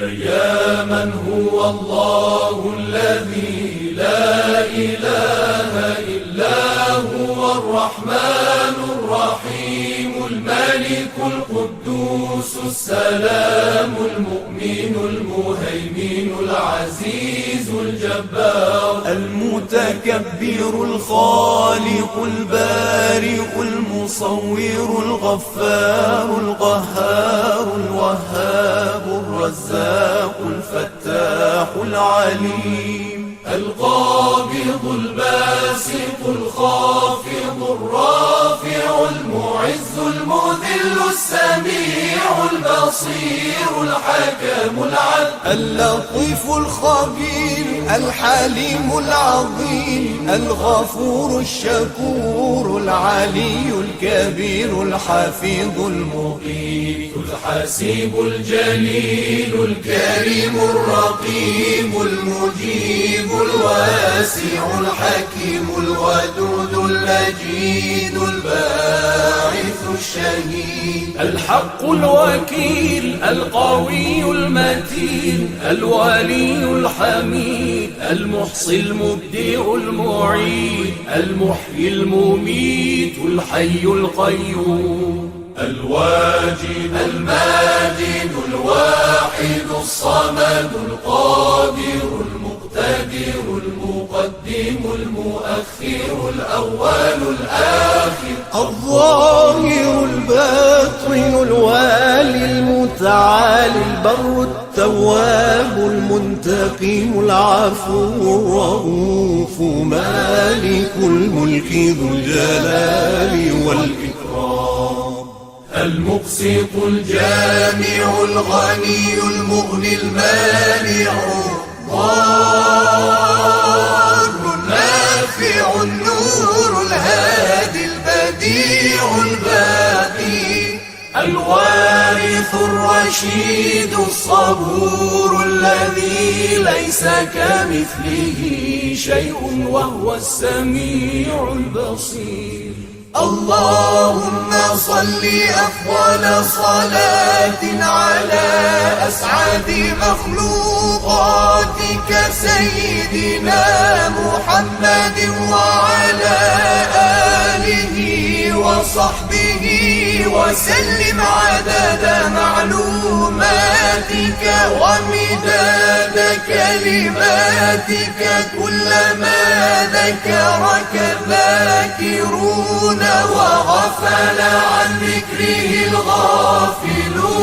يا من هو الله الذي لا إله إلا هو الرحمن الرحيم الملك القدوس السلام المؤمن المهيمن العزيز الجبار المتكبر الخالق البارئ المصور الغفار القهار الوهاب الرزاق الفتاح العليم القابض الباسط الخافض الرافع المعز المذل السميع البصير الحكم العدل اللطيف الخبير الحليم العظيم الغفور الشكور العلي الكبير الحفيظ المقيم الحسيب الجليل الكريم الرقيب المجيب الواسع الحكيم الودود المجيد الباعث الشهيد الحق الوكيل القوي المتين الولي الحميد المحصي المبدع المعيد المحيي المميت الحي القيوم الواجد الماجد الواحد الصمد القادر المقتدر المقدم المؤخر الأول الآخر الظاهر الباطن الوالي المتعالي البر التواب المنتقم العفو الرؤوف مالك الملك ذو الجلال والإكرام المقسط الجامع الغني المغني المانع الضار النافع النور الهادي البديع الباقي الوارث الرشيد الصبور الذي ليس كمثله شيء وهو السميع البصير اللهم صل أفضل صلاة على أسعد مخلوقاتك سيدنا محمد وعلى آله وصحبه وسلم عدد معلوماتك ومداد كلماتك كلما ذكرك الذاكرون وغفل عن ذكره الغافلون